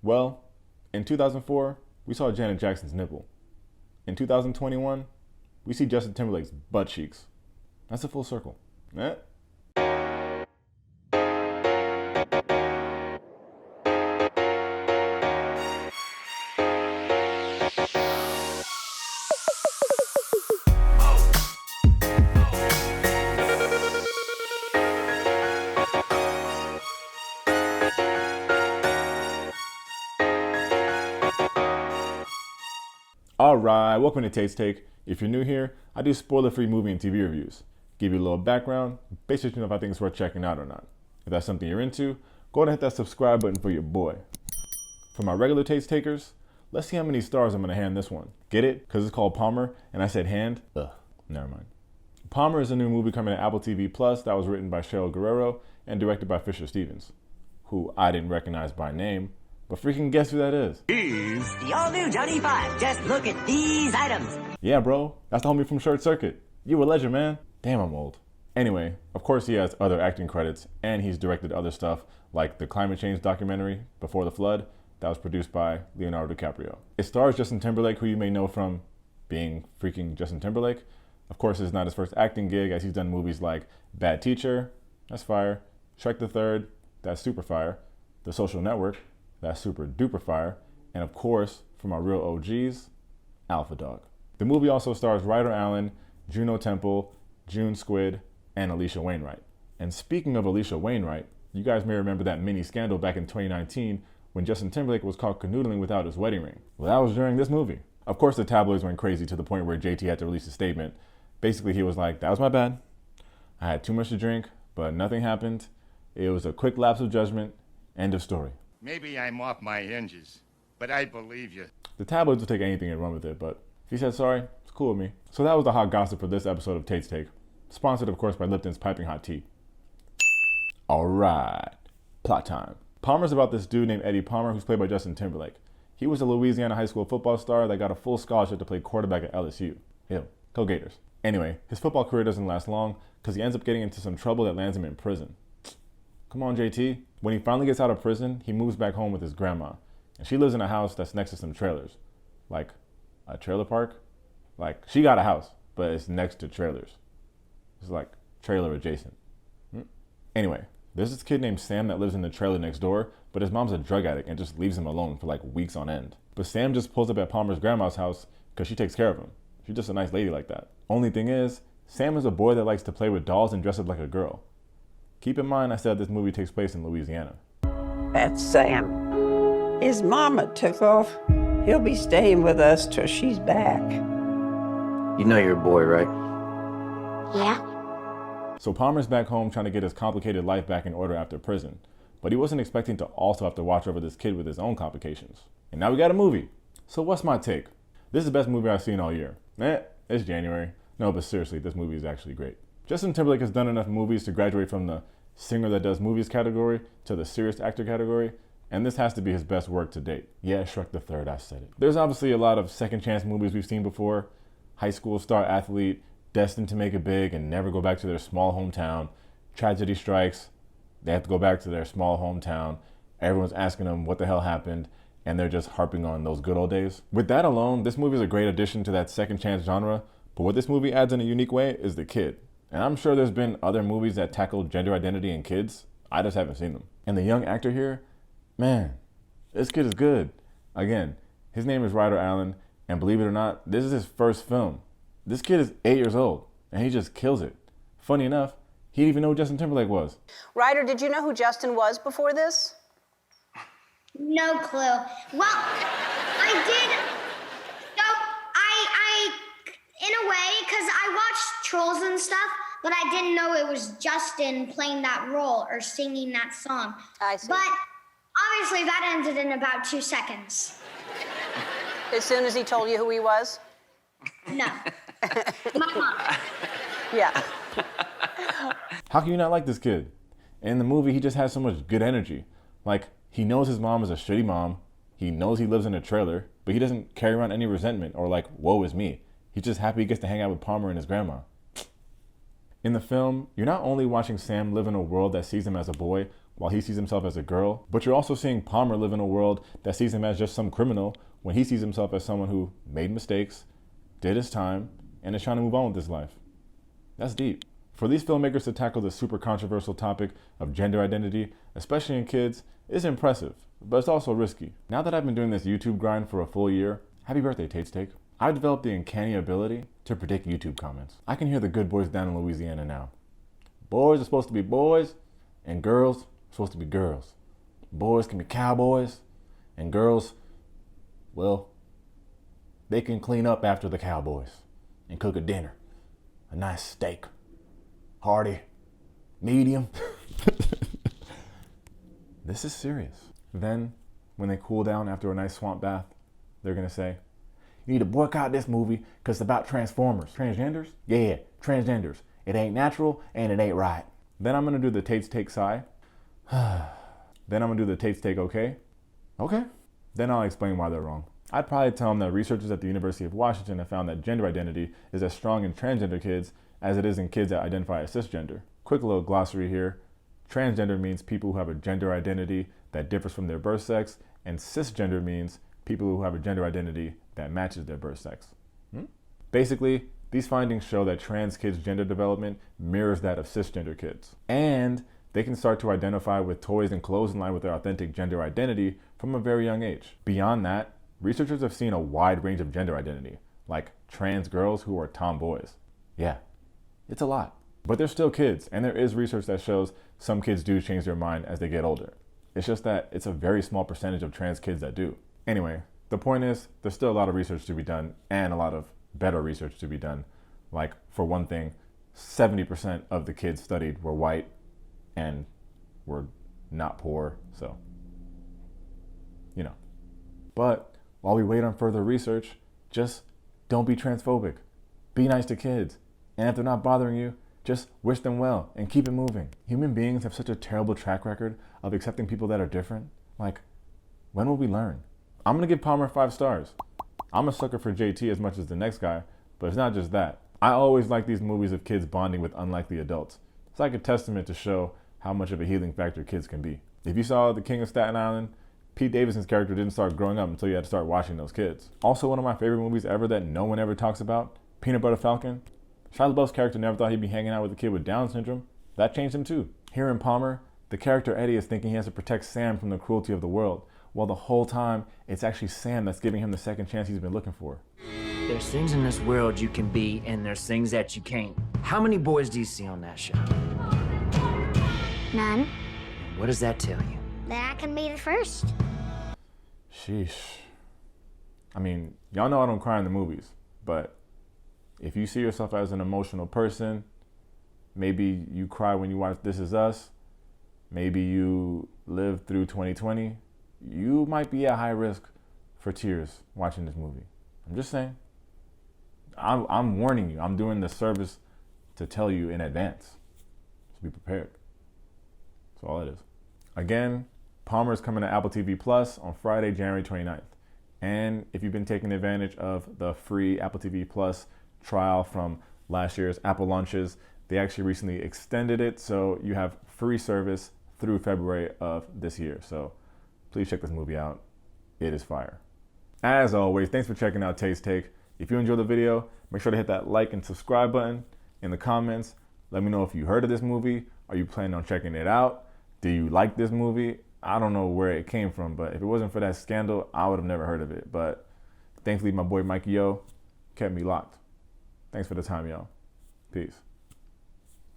Well, in 2004, we saw Janet Jackson's nipple. In 2021, we see Justin Timberlake's butt cheeks. That's a full circle. Eh? Alright, welcome to Tate's Take. If you're new here, I do spoiler-free movie and TV reviews. Give you a little background, basically know if I think it's worth checking out or not. If that's something you're into, go ahead and hit that subscribe button for your boy. For my regular Tate's Takers, let's see how many stars I'm going to hand this one. Get it? Because it's called Palmer, and I said hand? Ugh, never mind. Palmer is a new movie coming to Apple TV Plus that was written by Cheryl Guerrero and directed by Fisher Stevens, who I didn't recognize by name. But freaking guess who that is? He's the all-new Johnny 5. Just look at these items. Yeah, bro. That's the homie from Short Circuit. You a legend, man. Damn, I'm old. Anyway, of course he has other acting credits, and he's directed other stuff like the climate change documentary, Before the Flood, that was produced by Leonardo DiCaprio. It stars Justin Timberlake, who you may know from being freaking Justin Timberlake. Of course, it's not his first acting gig, as he's done movies like Bad Teacher, that's fire, Shrek the Third, that's super fire, The Social Network, that's super duper fire, and of course, from our real OGs, Alpha Dog. The movie also stars Ryder Allen, Juno Temple, June Squid, and Alicia Wainwright. And speaking of Alicia Wainwright, you guys may remember that mini scandal back in 2019 when Justin Timberlake was caught canoodling without his wedding ring. Well, that was during this movie. Of course, the tabloids went crazy to the point where JT had to release a statement. Basically, he was like, that was my bad. I had too much to drink, but nothing happened. It was a quick lapse of judgment. End of story. Maybe I'm off my hinges, but I believe you. The tabloids will take anything and run with it, but if he said sorry, it's cool with me. So that was the hot gossip for this episode of Tate's Take. Sponsored, of course, by Lipton's Piping Hot Tea. Alright, plot time. Palmer's about this dude named Eddie Palmer, who's played by Justin Timberlake. He was a Louisiana high school football star that got a full scholarship to play quarterback at LSU. Ew, go Gators. Anyway, his football career doesn't last long because he ends up getting into some trouble that lands him in prison. Come on, JT. When he finally gets out of prison, he moves back home with his grandma. And she lives in a house that's next to some trailers. Like a trailer park? Like, she got a house, but it's next to trailers. It's like trailer adjacent. Anyway, there's this kid named Sam that lives in the trailer next door, but his mom's a drug addict and just leaves him alone for like weeks on end. But Sam just pulls up at Palmer's grandma's house because she takes care of him. She's just a nice lady like that. Only thing is, Sam is a boy that likes to play with dolls and dress up like a girl. Keep in mind I said this movie takes place in Louisiana. That's Sam. His mama took off. He'll be staying with us till she's back. You know you're a boy, right? Yeah. So Palmer's back home trying to get his complicated life back in order after prison. But he wasn't expecting to also have to watch over this kid with his own complications. And now we got a movie. So what's my take? This is the best movie I've seen all year. It's January. No, but seriously, this movie is actually great. Justin Timberlake has done enough movies to graduate from the singer that does movies category to the serious actor category, and this has to be his best work to date. Yeah, Shrek the Third, I said it. There's obviously a lot of second chance movies we've seen before. High school star athlete, destined to make it big and never go back to their small hometown. Tragedy strikes, they have to go back to their small hometown. Everyone's asking them what the hell happened, and they're just harping on those good old days. With that alone, this movie is a great addition to that second chance genre, but what this movie adds in a unique way is the kid. And I'm sure there's been other movies that tackle gender identity in kids. I just haven't seen them. And the young actor here, man, this kid is good. Again, his name is Ryder Allen, and believe it or not, this is his first film. This kid is 8 years old, and he just kills it. Funny enough, he didn't even know who Justin Timberlake was. Ryder, did you know who Justin was before this? No clue. Well, I did. So in a way, because I watched Trolls and stuff, but I didn't know it was Justin playing that role or singing that song. I see. But obviously that ended in about 2 seconds. As soon as he told you who he was? No. My mom. Yeah. How can you not like this kid? In the movie, he just has so much good energy. Like, he knows his mom is a shitty mom. He knows he lives in a trailer, but he doesn't carry around any resentment or like, woe is me. He's just happy he gets to hang out with Palmer and his grandma. In the film, you're not only watching Sam live in a world that sees him as a boy, while he sees himself as a girl. But you're also seeing Palmer live in a world that sees him as just some criminal when he sees himself as someone who made mistakes, did his time, and is trying to move on with his life. That's deep. For these filmmakers to tackle the super controversial topic of gender identity, especially in kids, is impressive, but it's also risky. Now that I've been doing this YouTube grind for a full year, happy birthday, Tate's Take, I've developed the uncanny ability to predict YouTube comments. I can hear the good boys down in Louisiana now. Boys are supposed to be boys, and girls are supposed to be girls. Boys can be cowboys, and girls, well, they can clean up after the cowboys and cook a dinner. A nice steak. Hearty. Medium. This is serious. Then, when they cool down after a nice swamp bath, they're gonna say, you need to boycott this movie because it's about Transformers. Transgenders? Yeah, transgenders. It ain't natural and it ain't right. Then I'm gonna do the Tate's Take sigh. Then I'm gonna do the Tate's Take okay. Okay. Then I'll explain why they're wrong. I'd probably tell them that researchers at the University of Washington have found that gender identity is as strong in transgender kids as it is in kids that identify as cisgender. Quick little glossary here. Transgender means people who have a gender identity that differs from their birth sex, and cisgender means people who have a gender identity that matches their birth sex. Basically, these findings show that trans kids' gender development mirrors that of cisgender kids. And they can start to identify with toys and clothes in line with their authentic gender identity from a very young age. Beyond that, researchers have seen a wide range of gender identity, like trans girls who are tomboys. Yeah, it's a lot. But they're still kids, and there is research that shows some kids do change their mind as they get older. It's just that it's a very small percentage of trans kids that do. Anyway, the point is, there's still a lot of research to be done, and a lot of better research to be done. Like, for one thing, 70% of the kids studied were white and were not poor, so, you know. But while we wait on further research, just don't be transphobic. Be nice to kids. And if they're not bothering you, just wish them well and keep it moving. Human beings have such a terrible track record of accepting people that are different. Like, when will we learn? I'm gonna give Palmer 5 stars. I'm a sucker for JT as much as the next guy, but it's not just that. I always like these movies of kids bonding with unlikely adults. It's like a testament to show how much of a healing factor kids can be. If you saw The King of Staten Island, Pete Davidson's character didn't start growing up until you had to start watching those kids. Also, one of my favorite movies ever that no one ever talks about, Peanut Butter Falcon. Shia LaBeouf's character never thought he'd be hanging out with a kid with Down syndrome. That changed him too. Here in Palmer, the character Eddie is thinking he has to protect Sam from the cruelty of the world, while the whole time, it's actually Sam that's giving him the second chance he's been looking for. There's things in this world you can be, and there's things that you can't. How many boys do you see on that show? None. What does that tell you? That I can be the first. Sheesh. I mean, y'all know I don't cry in the movies, but if you see yourself as an emotional person, maybe you cry when you watch This Is Us, maybe you lived through 2020, you might be at high risk for tears watching this movie. I'm just saying. I'm warning you. I'm doing the service to tell you in advance. So be prepared. That's all it is. Again, Palmer is coming to Apple TV Plus on Friday, January 29th. And if you've been taking advantage of the free Apple TV Plus trial from last year's Apple launches, they actually recently extended it, so you have free service through February of this year. So please check this movie out. It is fire. As always, thanks for checking out Tate's Take. If you enjoyed the video, make sure to hit that like and subscribe button. In the comments, let me know if you heard of this movie. Are you planning on checking it out? Do you like this movie? I don't know where it came from, but if it wasn't for that scandal, I would have never heard of it. But thankfully, my boy Mikey Yo kept me locked. Thanks for the time, y'all. Peace.